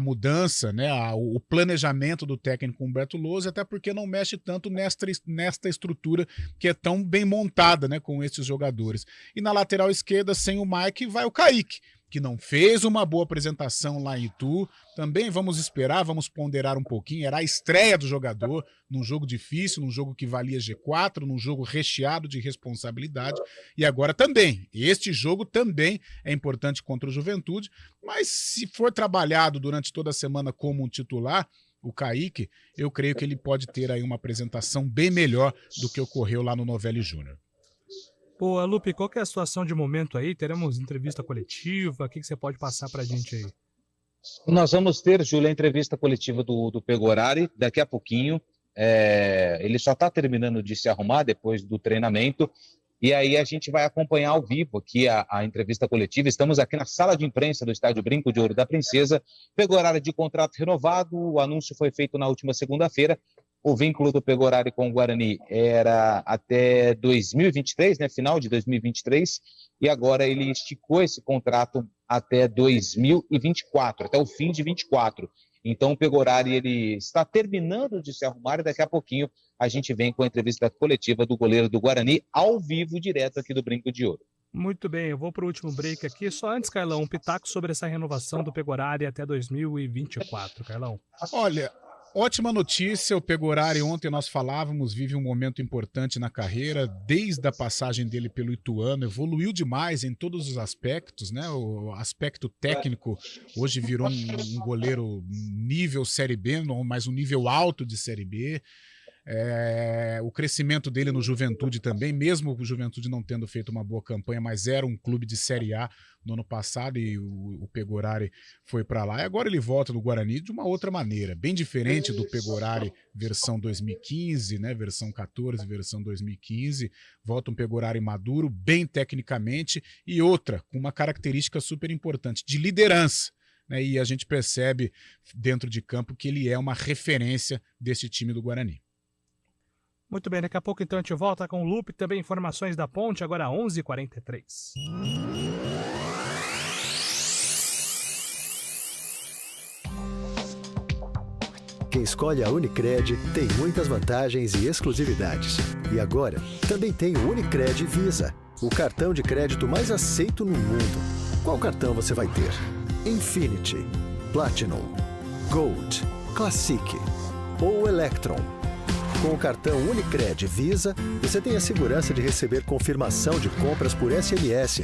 mudança, né, o planejamento do técnico Humberto Lousa, até porque não mexe tanto nesta estrutura que é tão bem montada, né, com esses jogadores. E na lateral esquerda, sem o Mike, vai o Kaique, que não fez uma boa apresentação lá em Itu. Também vamos esperar, vamos ponderar um pouquinho. Era a estreia do jogador num jogo difícil, num jogo que valia G4, num jogo recheado de responsabilidade. E agora também, este jogo também é importante contra o Juventude, mas se for trabalhado durante toda a semana como um titular, o Kaique, eu creio que ele pode ter aí uma apresentação bem melhor do que ocorreu lá no Novelli Júnior. Pô, Lupe, qual que é a situação de momento aí? Teremos entrevista coletiva? O que você pode passar pra gente aí? Nós vamos ter, Júlio, a entrevista coletiva do Pegorari daqui a pouquinho. Ele só está terminando de se arrumar depois do treinamento. E aí a gente vai acompanhar ao vivo aqui a entrevista coletiva. Estamos aqui na sala de imprensa do Estádio Brinco de Ouro da Princesa. Pegorária de contrato renovado, o anúncio foi feito na última segunda-feira. O vínculo do Pegorária com o Guarani era até 2023, né, final de 2023, e agora ele esticou esse contrato até 2024, até o fim de 24. Então o Pegorária ele está terminando de se arrumar e daqui a pouquinho a gente vem com a entrevista coletiva do goleiro do Guarani ao vivo, direto aqui do Brinco de Ouro. Muito bem, eu vou para o último break aqui. Só antes, Carlão, um pitaco sobre essa renovação do Pegorária até 2024, Carlão. Olha, ótima notícia, o Pegorária, ontem nós falávamos, vive um momento importante na carreira, desde a passagem dele pelo Ituano, evoluiu demais em todos os aspectos, né? O aspecto técnico hoje virou um goleiro nível Série B, mas um nível alto de Série B. O crescimento dele no Juventude também, mesmo o Juventude não tendo feito uma boa campanha, mas era um clube de Série A no ano passado e o Pegorária foi para lá. E agora ele volta no Guarani de uma outra maneira, bem diferente do Pegorária versão 2015, né, versão 14, versão 2015. Volta um Pegorária maduro, bem tecnicamente, e outra, com uma característica super importante, de liderança. Né, e a gente percebe dentro de campo que ele é uma referência desse time do Guarani. Muito bem, daqui a pouco então a gente volta com o Loop, também informações da Ponte, agora 11h43. Quem escolhe a Unicred tem muitas vantagens e exclusividades. E agora, também tem o Unicred Visa, o cartão de crédito mais aceito no mundo. Qual cartão você vai ter? Infinity, Platinum, Gold, Classic ou Electron? Com o cartão Unicred Visa, você tem a segurança de receber confirmação de compras por SMS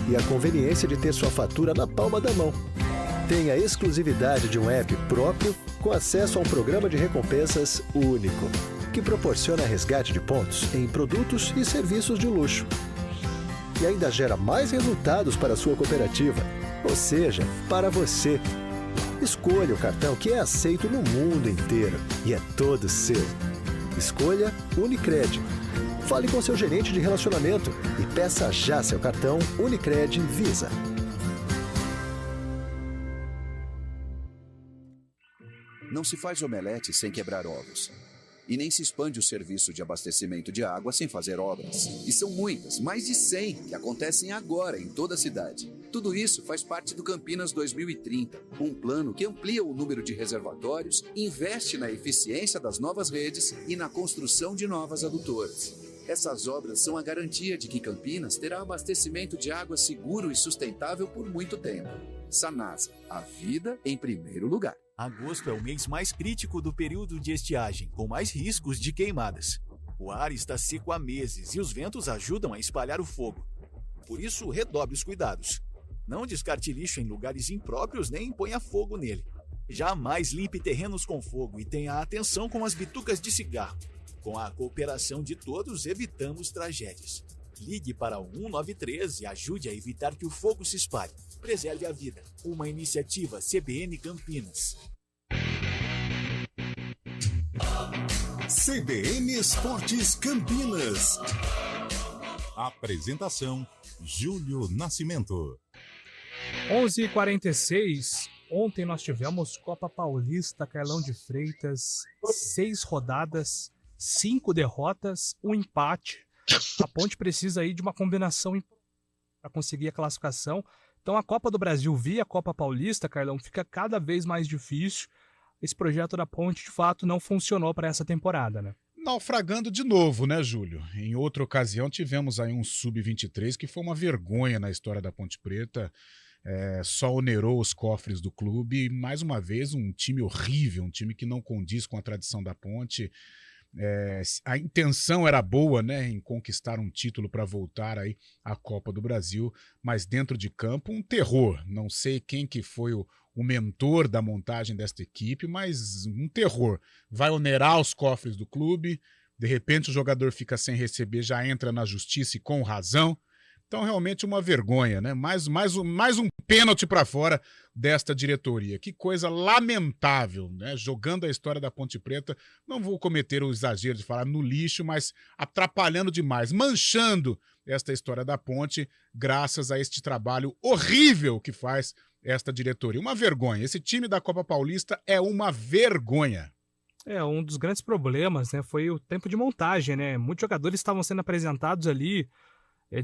e a conveniência de ter sua fatura na palma da mão. Tem a exclusividade de um app próprio com acesso a um programa de recompensas único, que proporciona resgate de pontos em produtos e serviços de luxo. E ainda gera mais resultados para a sua cooperativa, ou seja, para você. Escolha o cartão que é aceito no mundo inteiro e é todo seu. Escolha Unicred. Fale com seu gerente de relacionamento e peça já seu cartão Unicred Visa. Não se faz omelete sem quebrar ovos. E nem se expande o serviço de abastecimento de água sem fazer obras. E são muitas, mais de 100, que acontecem agora em toda a cidade. Tudo isso faz parte do Campinas 2030, um plano que amplia o número de reservatórios, investe na eficiência das novas redes e na construção de novas adutoras. Essas obras são a garantia de que Campinas terá abastecimento de água seguro e sustentável por muito tempo. Sanasa, a vida em primeiro lugar. Agosto é o mês mais crítico do período de estiagem, com mais riscos de queimadas. O ar está seco há meses e os ventos ajudam a espalhar o fogo. Por isso, redobre os cuidados. Não descarte lixo em lugares impróprios nem ponha fogo nele. Jamais limpe terrenos com fogo e tenha atenção com as bitucas de cigarro. Com a cooperação de todos, evitamos tragédias. Ligue para o 193 e ajude a evitar que o fogo se espalhe. Preserve a vida. Uma iniciativa CBN Campinas. CBN Esportes Campinas. Apresentação: Júlio Nascimento. 11h46. Ontem nós tivemos Copa Paulista, Carlão de Freitas, 6 rodadas, 5 derrotas, 1 empate. A Ponte precisa aí de uma combinação para conseguir a classificação. Então a Copa do Brasil via Copa Paulista, Carlão, fica cada vez mais difícil. Esse projeto da Ponte, de fato, não funcionou para essa temporada, né? Naufragando de novo, né, Júlio? Em outra ocasião tivemos aí um Sub-23 que foi uma vergonha na história da Ponte Preta. Só onerou os cofres do clube. E, mais uma vez, um time horrível, um time que não condiz com a tradição da Ponte. A intenção era boa, né, em conquistar um título para voltar aí à Copa do Brasil, mas dentro de campo um terror. Não sei quem que foi o mentor da montagem desta equipe, mas um terror. Vai onerar os cofres do clube, de repente o jogador fica sem receber, já entra na justiça e com razão. Então, realmente uma vergonha, né? Mais um pênalti para fora desta diretoria. Que coisa lamentável, né? Jogando a história da Ponte Preta, não vou cometer o exagero de falar no lixo, mas atrapalhando demais, manchando esta história da Ponte, graças a este trabalho horrível que faz esta diretoria. Uma vergonha. Esse time da Copa Paulista é uma vergonha. Um dos grandes problemas, né, foi o tempo de montagem, né? Muitos jogadores estavam sendo apresentados ali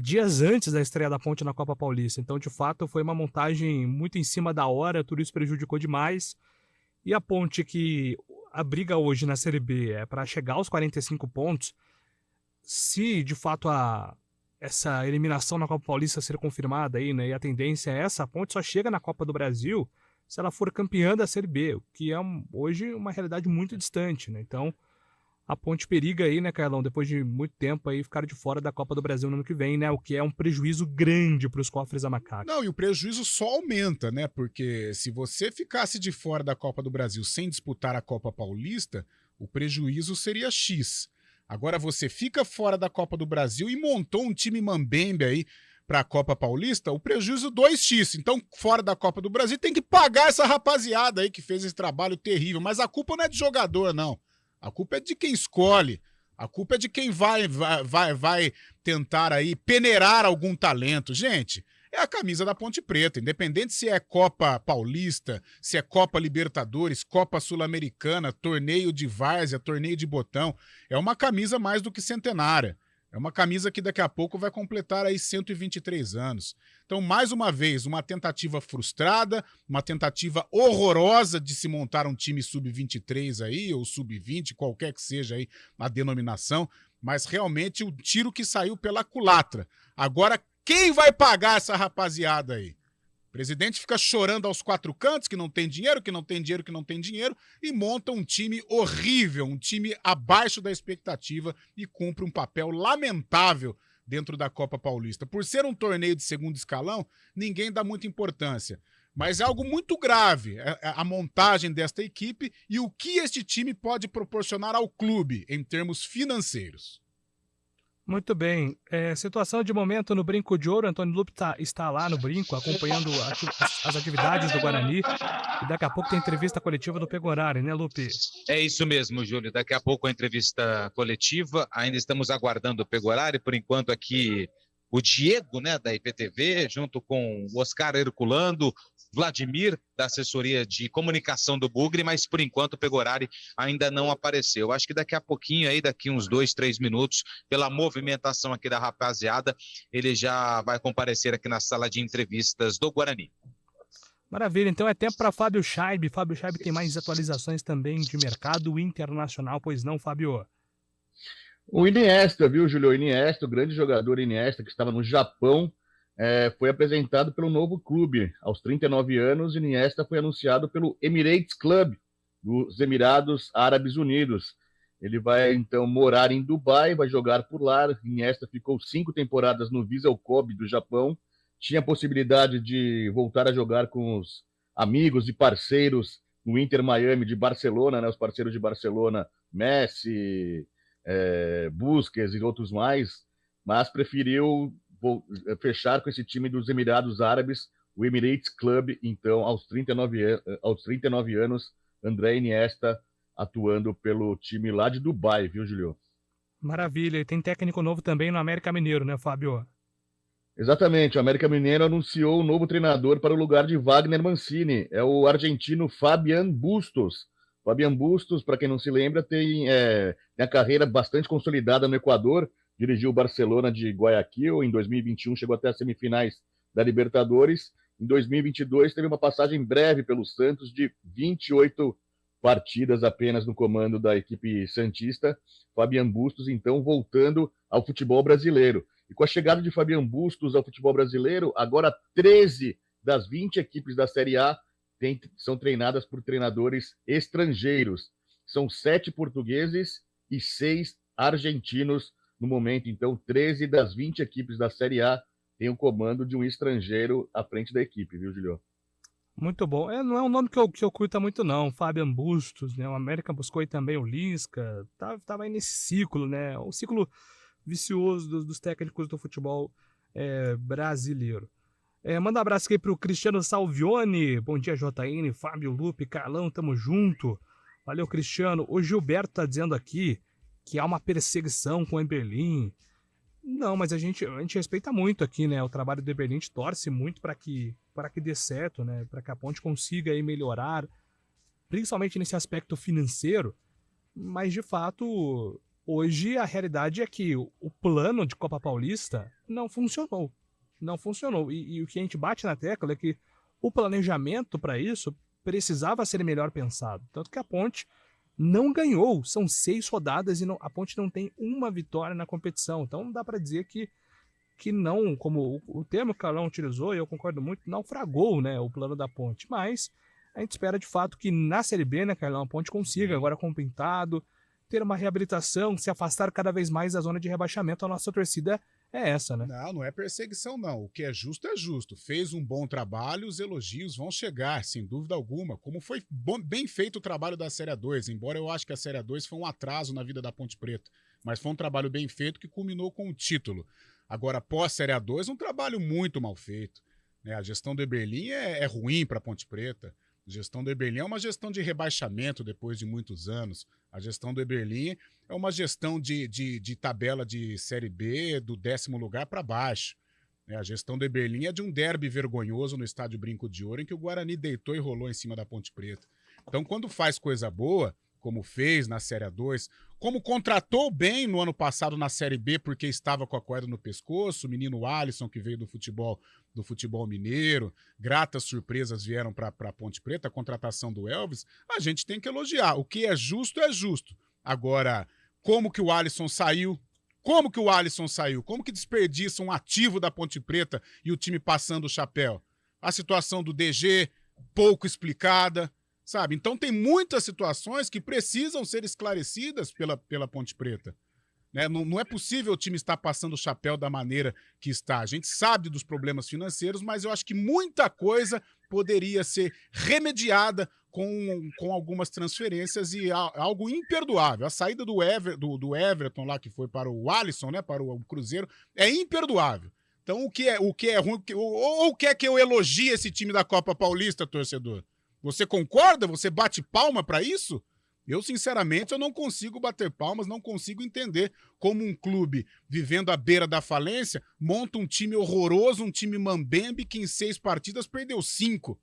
dias antes da estreia da Ponte na Copa Paulista. Então, de fato, foi uma montagem muito em cima da hora, tudo isso prejudicou demais. E a Ponte, que a briga hoje na Série B é para chegar aos 45 pontos, se de fato essa eliminação na Copa Paulista ser confirmada aí, né, e a tendência é essa, a Ponte só chega na Copa do Brasil se ela for campeã da Série B, o que é hoje uma realidade muito distante, né? Então, a Ponte periga aí, né, Carlão, depois de muito tempo aí, ficar de fora da Copa do Brasil no ano que vem, né? O que é um prejuízo grande para os cofres da Macaca. Não, e o prejuízo só aumenta, né? Porque se você ficasse de fora da Copa do Brasil sem disputar a Copa Paulista, o prejuízo seria X. Agora você fica fora da Copa do Brasil e montou um time mambembe aí para a Copa Paulista, o prejuízo 2x. Então, fora da Copa do Brasil, tem que pagar essa rapaziada aí que fez esse trabalho terrível. Mas a culpa não é de jogador, não. A culpa é de quem escolhe. A culpa é de quem vai tentar aí peneirar algum talento. Gente, é a camisa da Ponte Preta. Independente se é Copa Paulista, se é Copa Libertadores, Copa Sul-Americana, torneio de várzea, torneio de botão, é uma camisa mais do que centenária. É uma camisa que daqui a pouco vai completar aí 123 anos. Então, mais uma vez, uma tentativa frustrada, uma tentativa horrorosa de se montar um time sub-23 aí, ou sub-20, qualquer que seja aí a denominação, mas realmente o tiro que saiu pela culatra. Agora, quem vai pagar essa rapaziada aí? O presidente fica chorando aos quatro cantos que não tem dinheiro, que não tem dinheiro, que não tem dinheiro, e monta um time horrível, um time abaixo da expectativa e cumpre um papel lamentável dentro da Copa Paulista. Por ser um torneio de segundo escalão, ninguém dá muita importância. Mas é algo muito grave a montagem desta equipe e o que este time pode proporcionar ao clube em termos financeiros. Muito bem. Situação de momento no Brinco de Ouro. Antônio Lupe está lá no Brinco, acompanhando as atividades do Guarani. E daqui a pouco tem entrevista coletiva do Pegorari, né, Lupe? É isso mesmo, Júlio. Daqui a pouco a entrevista coletiva. Ainda estamos aguardando o Pegorari. Por enquanto aqui o Diego, né, da IPTV, junto com o Oscar Herculando, Vladimir, da assessoria de comunicação do Bugre, mas por enquanto o Pegorari ainda não apareceu. Acho que daqui a pouquinho, aí, daqui uns 2-3 minutos, pela movimentação aqui da rapaziada, ele já vai comparecer aqui na sala de entrevistas do Guarani. Maravilha, então é tempo para Fábio Scheib. Fábio Scheib tem mais atualizações também de mercado internacional, pois não, Fábio? O Iniesta, viu, Júlio? O Iniesta, o grande jogador Iniesta, que estava no Japão, foi apresentado pelo novo clube. Aos 39 anos, Iniesta foi anunciado pelo Emirates Club, dos Emirados Árabes Unidos. Ele vai, então, morar em Dubai, vai jogar por lá. Iniesta ficou 5 temporadas no Vissel Kobe do Japão. Tinha a possibilidade de voltar a jogar com os amigos e parceiros no Inter Miami de Barcelona, né? Os parceiros de Barcelona, Messi, Busquets e outros mais, mas preferiu fechar com esse time dos Emirados Árabes, o Emirates Club. Então, aos 39 anos, André Iniesta atuando pelo time lá de Dubai, viu, Julio? Maravilha, e tem técnico novo também no América Mineiro, né, Fábio? Exatamente, o América Mineiro anunciou um novo treinador para o lugar de Wagner Mancini, é o argentino Fabián Bustos. Fabián Bustos, para quem não se lembra, tem a carreira bastante consolidada no Equador, dirigiu o Barcelona de Guayaquil, em 2021 chegou até as semifinais da Libertadores, em 2022 teve uma passagem breve pelo Santos de 28 partidas apenas no comando da equipe santista. Fabián Bustos, então, voltando ao futebol brasileiro. E com a chegada de Fabián Bustos ao futebol brasileiro, agora 13 das 20 equipes da Série A são treinadas por treinadores estrangeiros. São 7 portugueses e 6 argentinos no momento. Então, 13 das 20 equipes da Série A têm o comando de um estrangeiro à frente da equipe, viu, Julio? Muito bom. Não é um nome que eu curta muito, não. Fabián Bustos, né? O América buscou aí também o Lisca. Tava aí nesse ciclo, né? Um ciclo vicioso dos técnicos do futebol brasileiro. Manda um abraço aqui pro Cristiano Salvione. Bom dia, JN, Fábio, Lupe, Carlão, tamo junto. Valeu, Cristiano. O Gilberto tá dizendo aqui que há uma perseguição com o Emberlim. Não, mas a gente respeita muito aqui, né? O trabalho do Eberlin, a gente torce muito para que dê certo, né? Para que a Ponte consiga aí melhorar, principalmente nesse aspecto financeiro. Mas, de fato, hoje a realidade é que o plano de Copa Paulista não funcionou. Não funcionou. E o que a gente bate na tecla é que o planejamento para isso precisava ser melhor pensado. Tanto que a Ponte não ganhou. São 6 rodadas e a Ponte não tem uma vitória na competição. Então dá para dizer que não, como o termo que o Carlão utilizou, e eu concordo muito, naufragou, né, o plano da Ponte. Mas a gente espera de fato que na Série B, né, Carlão, a Ponte consiga agora com o Pintado ter uma reabilitação, se afastar cada vez mais da zona de rebaixamento. A nossa torcida é essa, né? Não é perseguição, não. O que é justo é justo. Fez um bom trabalho, os elogios vão chegar, sem dúvida alguma. Como foi bem feito o trabalho da Série 2, embora eu acho que a Série 2 foi um atraso na vida da Ponte Preta. Mas foi um trabalho bem feito que culminou com o título. Agora, pós-Série 2, um trabalho muito mal feito, né? A gestão do Eberlin é ruim para a Ponte Preta. A gestão do Eberlin é uma gestão de rebaixamento depois de muitos anos. A gestão do Eberlin é uma gestão de tabela de Série B do 10º lugar para baixo. A gestão do Eberlin é de um derby vergonhoso no estádio Brinco de Ouro, em que o Guarani deitou e rolou em cima da Ponte Preta. Então, quando faz coisa boa, como fez na Série 2, como contratou bem no ano passado na Série B, porque estava com a corda no pescoço, o menino Alisson, que veio do futebol mineiro, gratas surpresas vieram para a Ponte Preta, a contratação do Elvis, a gente tem que elogiar. O que é justo é justo. Agora, como que o Alisson saiu? Como que desperdiça um ativo da Ponte Preta e o time passando o chapéu? A situação do DG, pouco explicada, sabe? Então tem muitas situações que precisam ser esclarecidas pela Ponte Preta. Né? Não é possível o time estar passando o chapéu da maneira que está. A gente sabe dos problemas financeiros, mas eu acho que muita coisa poderia ser remediada com algumas transferências e algo imperdoável. A saída do Everton lá, que foi para o Alisson, né, para o Cruzeiro, é imperdoável. Então o que é ruim, ou quer que eu elogie esse time da Copa Paulista, torcedor? Você concorda? Você bate palma para isso? Eu, sinceramente, eu não consigo bater palmas, não consigo entender como um clube vivendo à beira da falência monta um time horroroso, um time mambembe que em 6 partidas perdeu 5.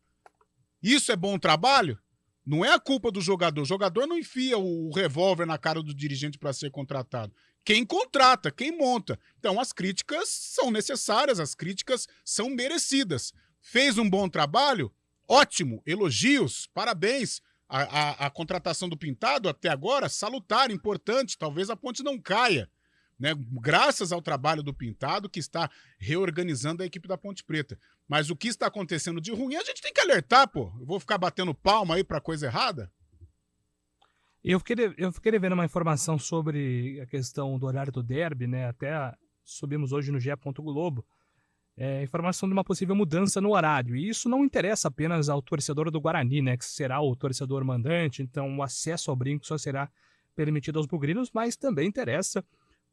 Isso é bom trabalho? Não é a culpa do jogador. O jogador não enfia o revólver na cara do dirigente para ser contratado. Quem contrata, quem monta. Então, as críticas são necessárias, as críticas são merecidas. Fez um bom trabalho? Ótimo, elogios, parabéns. A contratação do Pintado até agora, salutar, importante, talvez a Ponte não caia, né? Graças ao trabalho do Pintado, que está reorganizando a equipe da Ponte Preta. Mas o que está acontecendo de ruim, a gente tem que alertar, pô. Eu vou ficar batendo palma aí para coisa errada? Eu fiquei devendo uma informação sobre a questão do horário do derby, né? Até subimos hoje no GE. Globo. Informação de uma possível mudança no horário. E isso não interessa apenas ao torcedor do Guarani, né, que será o torcedor mandante, então o acesso ao brinco só será permitido aos bugrinos, mas também interessa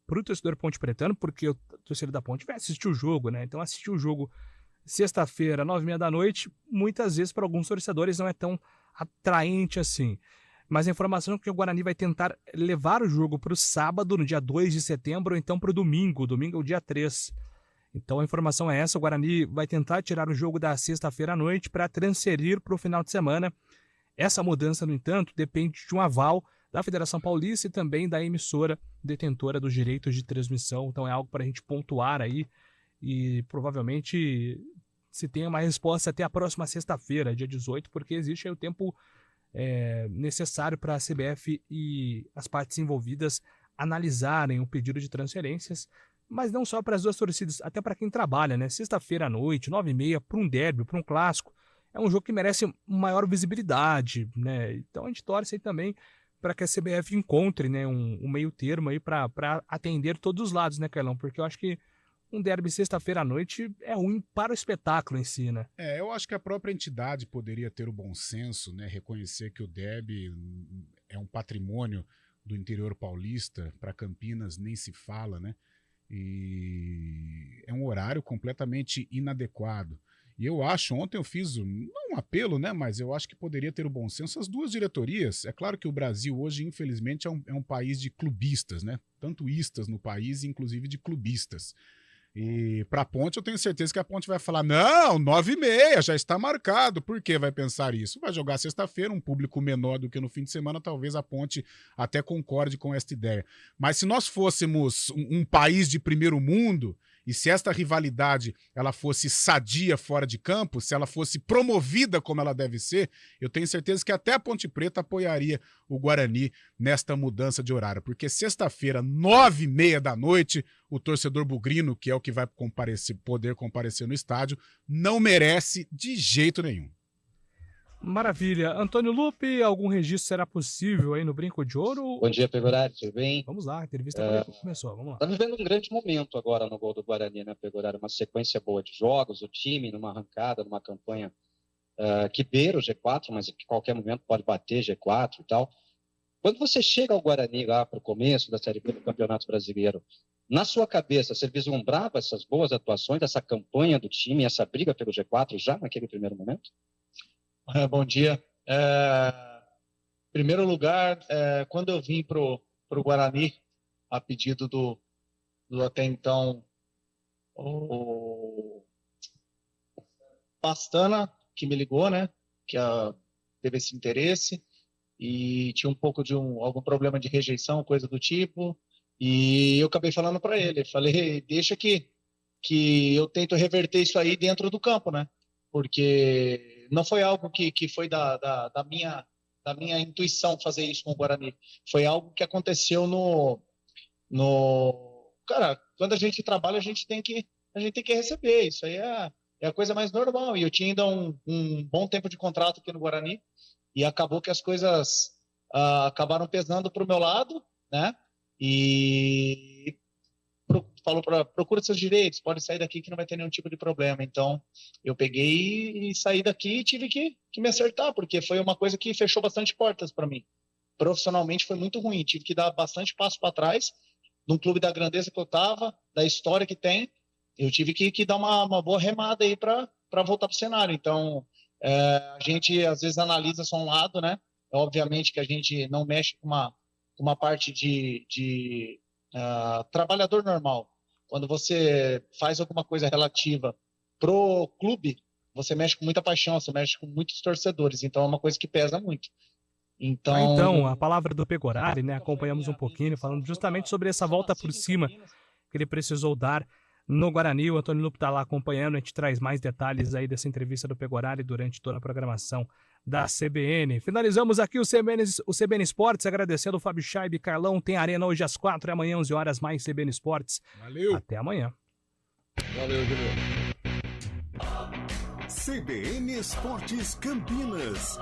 para o torcedor ponte-pretano, porque o torcedor da Ponte vai assistir o jogo, né? Então assistir o jogo sexta-feira, 9h30 da noite, muitas vezes para alguns torcedores não é tão atraente assim. Mas a informação é que o Guarani vai tentar levar o jogo para o sábado, no dia 2 de setembro, ou então para o domingo. Domingo é o dia 3. Então a informação é essa, o Guarani vai tentar tirar o jogo da sexta-feira à noite para transferir para o final de semana. Essa mudança, no entanto, depende de um aval da Federação Paulista e também da emissora detentora dos direitos de transmissão. Então é algo para a gente pontuar aí e provavelmente se tenha uma resposta até a próxima sexta-feira, dia 18, porque existe aí o tempo necessário para a CBF e as partes envolvidas analisarem o pedido de transferências. Mas não só para as duas torcidas, até para quem trabalha, né? Sexta-feira à noite, 9h30, para um derby, para um clássico. É um jogo que merece maior visibilidade, né? Então a gente torce aí também para que a CBF encontre, né, um meio termo aí para atender todos os lados, né, Carlão? Porque eu acho que um derby sexta-feira à noite é ruim para o espetáculo em si, né? Eu acho que a própria entidade poderia ter o bom senso, né? Reconhecer que o derby é um patrimônio do interior paulista, para Campinas nem se fala, né? E é um horário completamente inadequado. E eu acho, ontem eu fiz, não um apelo, né, mas eu acho que poderia ter o bom senso as duas diretorias. É claro que o Brasil hoje, infelizmente, é um país de clubistas, né? Tanto istas no país, inclusive de clubistas. E para a Ponte, eu tenho certeza que a Ponte vai falar, não, 9h30, já está marcado. Por que vai pensar isso? Vai jogar sexta-feira, um público menor do que no fim de semana, talvez a Ponte até concorde com esta ideia. Mas se nós fôssemos um país de primeiro mundo, e se esta rivalidade ela fosse sadia fora de campo, se ela fosse promovida como ela deve ser, eu tenho certeza que até a Ponte Preta apoiaria o Guarani nesta mudança de horário. Porque sexta-feira, 9h30 da noite, o torcedor bugrino, que é o que vai poder comparecer no estádio, não merece de jeito nenhum. Maravilha. Antônio Lupe, algum registro será possível aí no Brinco de Ouro? Bom dia, Pegorari, tudo bem? Vamos lá, a entrevista começou, vamos lá. Está vivendo um grande momento agora no gol do Guarani, né, Pegorari? Uma sequência boa de jogos, o time numa arrancada, numa campanha que beira o G4, mas que qualquer momento pode bater G4 e tal. Quando você chega ao Guarani lá para o começo da Série B do Campeonato Brasileiro, na sua cabeça, você vislumbrava essas boas atuações, essa campanha do time, essa briga pelo G4 já naquele primeiro momento? Bom dia. Em primeiro lugar, quando eu vim para o Guarani, a pedido do até então o Pastana, que me ligou, né, que teve esse interesse e tinha um pouco de algum problema de rejeição, coisa do tipo, e eu acabei falando para ele, falei, deixa que eu tento reverter isso aí dentro do campo, né, porque não foi algo que foi da minha intuição fazer isso com o Guarani. Foi algo que aconteceu Cara, quando a gente trabalha, a gente tem que receber. Isso aí é a coisa mais normal. E eu tinha ainda um bom tempo de contrato aqui no Guarani e acabou que as coisas acabaram pesando para o meu lado, né? E falou procura seus direitos, pode sair daqui que não vai ter nenhum tipo de problema. Então, eu peguei e saí daqui e tive que me acertar, porque foi uma coisa que fechou bastante portas para mim. Profissionalmente foi muito ruim, tive que dar bastante passo para trás, num clube da grandeza que eu estava, da história que tem, eu tive que dar uma boa remada aí para voltar para o cenário. Então, a gente às vezes analisa só um lado, né? Obviamente que a gente não mexe com uma parte de trabalhador normal. Quando você faz alguma coisa relativa pro clube, você mexe com muita paixão, você mexe com muitos torcedores, então é uma coisa que pesa muito. Então, a palavra do Pegorari, né? Acompanhamos um pouquinho, falando justamente sobre essa volta por cima que ele precisou dar no Guarani. O Antônio Lupe está lá acompanhando, a gente traz mais detalhes aí dessa entrevista do Pegorari durante toda a programação da CBN. Finalizamos aqui o CBN Esportes, agradecendo o Fábio Chaib, Carlão, tem Arena hoje às 4 e amanhã 11 horas mais CBN Esportes. Valeu. Até amanhã. Valeu, Juliano. CBN Esportes Campinas.